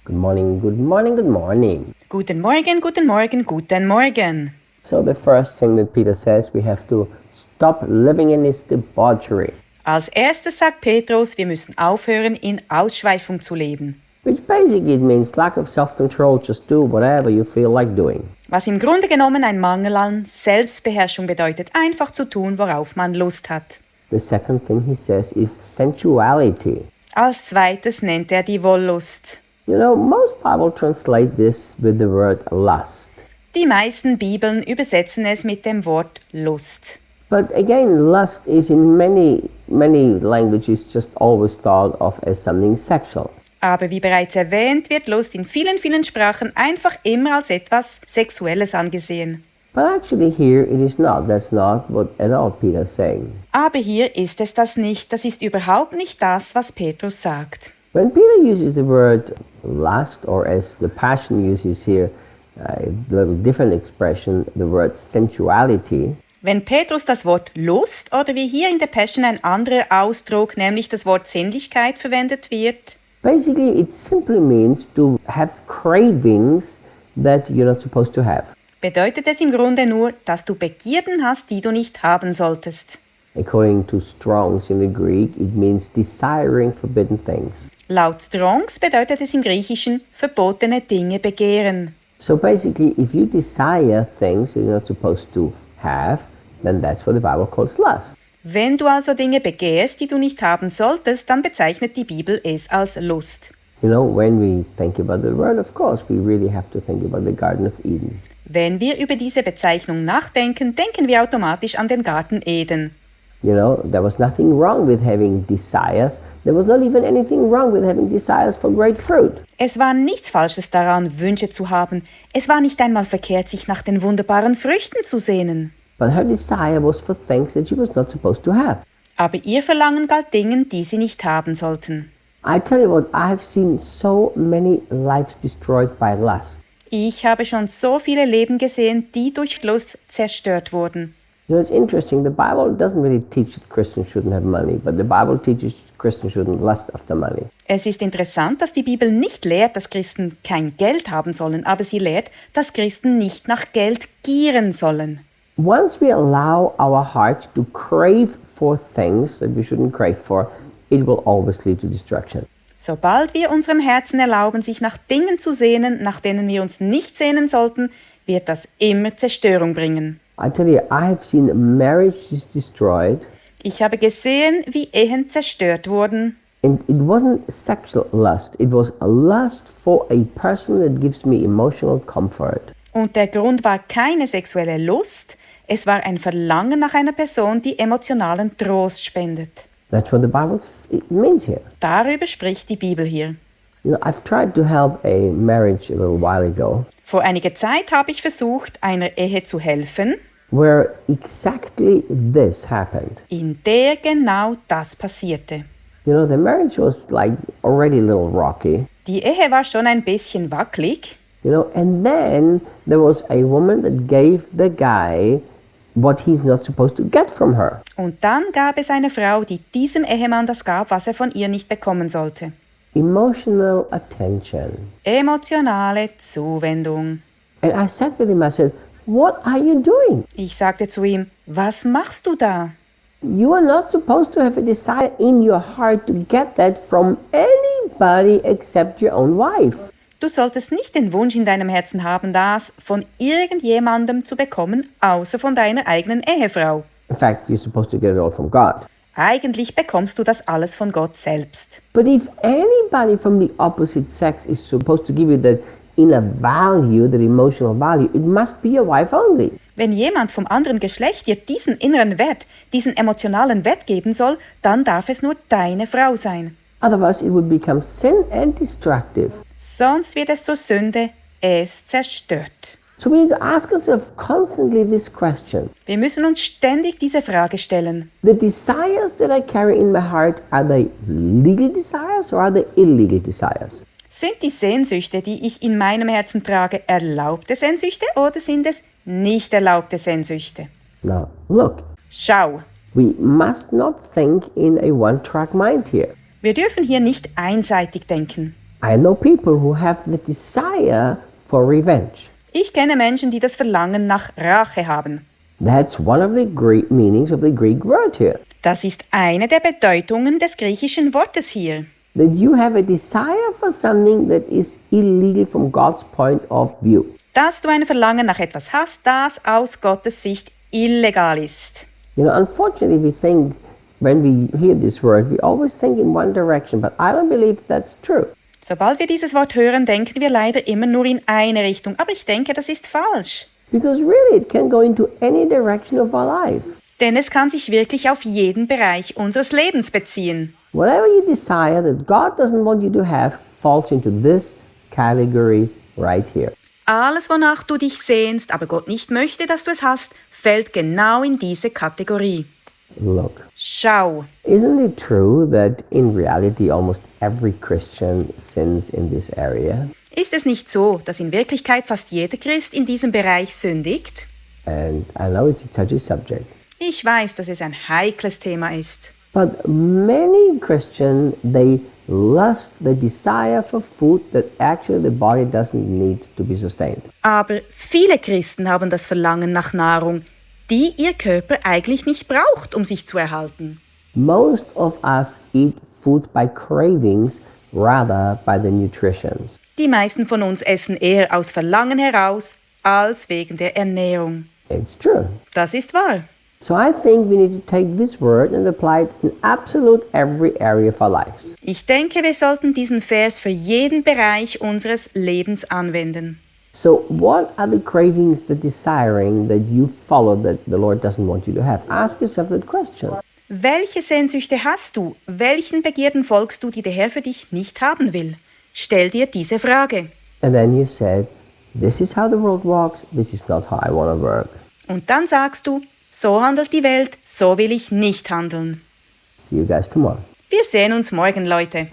Good morning, good morning, good morning. Guten Morgen, guten Morgen, guten Morgen. So the first thing that Peter says, we have to stop living in is debauchery, Als erstes sagt Petrus, wir müssen aufhören, in Ausschweifung zu leben. which basically means lack of self-control, just do whatever you feel like doing. Was im Grunde genommen ein Mangel an Selbstbeherrschung bedeutet, einfach zu tun, worauf man Lust hat. The second thing he says is sensuality. Als zweites nennt er die Wollust. You know, most Bible translate this with the word lust. Die meisten Bibeln übersetzen es mit dem Wort Lust. But again, lust is in many languages just always thought of as something sexual. Aber wie bereits erwähnt, wird Lust in vielen Sprachen einfach immer als etwas Sexuelles angesehen. But actually here it is not. That's not what at all Peter's saying. Aber hier ist es das nicht. Das ist überhaupt nicht das, was Petrus sagt. When Peter uses the word lust, or as the Passion uses here, a little different expression, the word sensuality, Wenn Petrus das Wort Lust oder wie hier in der Passion ein anderer Ausdruck, nämlich das Wort Sinnlichkeit verwendet wird, basically it simply means to have cravings that you're not supposed to have. bedeutet es im Grunde nur, dass du Begierden hast, die du nicht haben solltest. According to Strongs in the Greek, it means desiring forbidden things. Laut Strongs bedeutet es im Griechischen verbotene Dinge begehren. So basically, if you desire things that you're not supposed to have, then that's what the Bible calls lust. Wenn du also Dinge begehrst, die du nicht haben solltest, dann bezeichnet die Bibel es als Lust. You know, when we think about the word, of course, we really have to think about the Garden of Eden. Wenn wir über diese Bezeichnung nachdenken, denken wir automatisch an den Garten Eden. You know, there was nothing wrong with having desires. There was not even anything wrong with having desires for great fruit. Es war nichts Falsches daran, Wünsche zu haben. Es war nicht einmal verkehrt, sich nach den wunderbaren Früchten zu sehnen. But her desire was for things that she was not supposed to have. Aber ihr Verlangen galt Dingen, die sie nicht haben sollten. I tell you what, I have seen so many lives destroyed by lust. Ich habe schon so viele Leben gesehen, die durch Lust zerstört wurden. You know, it's interesting. The Bible doesn't really teach that Christians shouldn't have money, but the Bible teaches Christians shouldn't lust after money. Es ist interessant, dass die Bibel nicht lehrt, dass Christen kein Geld haben sollen, aber sie lehrt, dass Christen nicht nach Geld gieren sollen. Once we allow our hearts to crave for things that we shouldn't crave for, it will always lead to destruction. Sobald wir unserem Herzen erlauben, sich nach Dingen zu sehnen, nach denen wir uns nicht sehnen sollten, wird das immer Zerstörung bringen. I tell you, I have seen marriages destroyed, Ich habe gesehen, wie Ehen zerstört wurden. and it wasn't sexual lust. It was a lust for a person that gives me emotional comfort. Und der Grund war keine sexuelle Lust, es war ein Verlangen nach einer Person, die emotionalen Trost spendet. That's what the Bible means here. Darüber spricht die Bibel hier. You know, I've tried to help a marriage a little while ago, Vor einiger Zeit habe ich versucht, einer Ehe zu helfen, where exactly this happened. in der genau das passierte. You know, the marriage was like already a little rocky, Die Ehe war schon ein bisschen wackelig. you know, and then there was a woman that gave the guy what he's not supposed to get from her. Und dann gab es eine Frau, die diesem Ehemann das gab, was er von ihr nicht bekommen sollte. Emotional attention. Emotionale Zuwendung. And I sat with him, I said, what are you doing? Ich sagte zu ihm, was machst du da? You are not supposed to have a desire in your heart to get that from anybody except your own wife. Du solltest nicht den Wunsch in deinem Herzen haben, das von irgendjemandem zu bekommen, außer von deiner eigenen Ehefrau. In fact, you're supposed to get it all from God. Eigentlich bekommst du das alles von Gott selbst. But if anybody from the opposite sex is supposed to give you that inner value, that emotional value, it must be your wife only. Wenn jemand vom anderen Geschlecht dir diesen inneren Wert, diesen emotionalen Wert geben soll, dann darf es nur deine Frau sein. Otherwise, it would become sin and destructive. Sonst wird es zur Sünde, es zerstört. So we need to ask ourselves constantly this question. Wir müssen uns ständig diese Frage stellen. The desires that I carry in my heart, are they legal desires or are they illegal desires? Sind die Sehnsüchte, die ich in meinem Herzen trage, erlaubte Sehnsüchte oder sind es nicht erlaubte Sehnsüchte? Now, look, Schau, we must not think in a one-track mind here. wir dürfen hier nicht einseitig denken. I know people who have the desire for revenge. Ich kenne Menschen, die das Verlangen nach Rache haben. That's one of the Greek meanings of the Greek word here. Das ist eine der Bedeutungen des griechischen Wortes hier. That you have a desire for something that is illegal from God's point of view. Dass du ein Verlangen nach etwas hast, das aus Gottes Sicht illegal ist. You know, unfortunately, we think when we hear this word, we always think in one direction, but I don't believe that's true. Sobald wir dieses Wort hören, denken wir leider immer nur in eine Richtung. Aber ich denke, das ist falsch. Because really, it can go into any direction of our life. Denn es kann sich wirklich auf jeden Bereich unseres Lebens beziehen. Whatever you desire that God doesn't want you to have falls into this category right here. Alles, wonach du dich sehnst, aber Gott nicht möchte, dass du es hast, fällt genau in diese Kategorie. Look, Schau. isn't it true that in reality almost every Christian sins in this area? Ist es nicht so, dass in Wirklichkeit fast jeder Christ in diesem Bereich sündigt? And I know it's a touchy subject, Ich weiß, dass es ein heikles Thema ist. but many Christians, they lust, the desire for food that actually the body doesn't need to be sustained. Aber viele Christen haben das Verlangen nach Nahrung, die ihr Körper eigentlich nicht braucht, um sich zu erhalten. Most of us eat food by cravings rather by the nutritions. Die meisten von uns essen eher aus Verlangen heraus als wegen der Ernährung. It's true. Das ist wahr. So I think we need to take this word and apply it in absolute every area of our lives. Ich denke, wir sollten diesen Vers für jeden Bereich unseres Lebens anwenden. So what are the cravings, the desiring that you follow that the Lord doesn't want you to have? Ask yourself that question. Welche Sehnsüchte hast du? Welchen Begierden folgst du, die der Herr für dich nicht haben will? Stell dir diese Frage. And then you said, this is how the world works, this is not how I want to work. Und dann sagst du, so handelt die Welt, so will ich nicht handeln. See you guys tomorrow. Wir sehen uns morgen, Leute.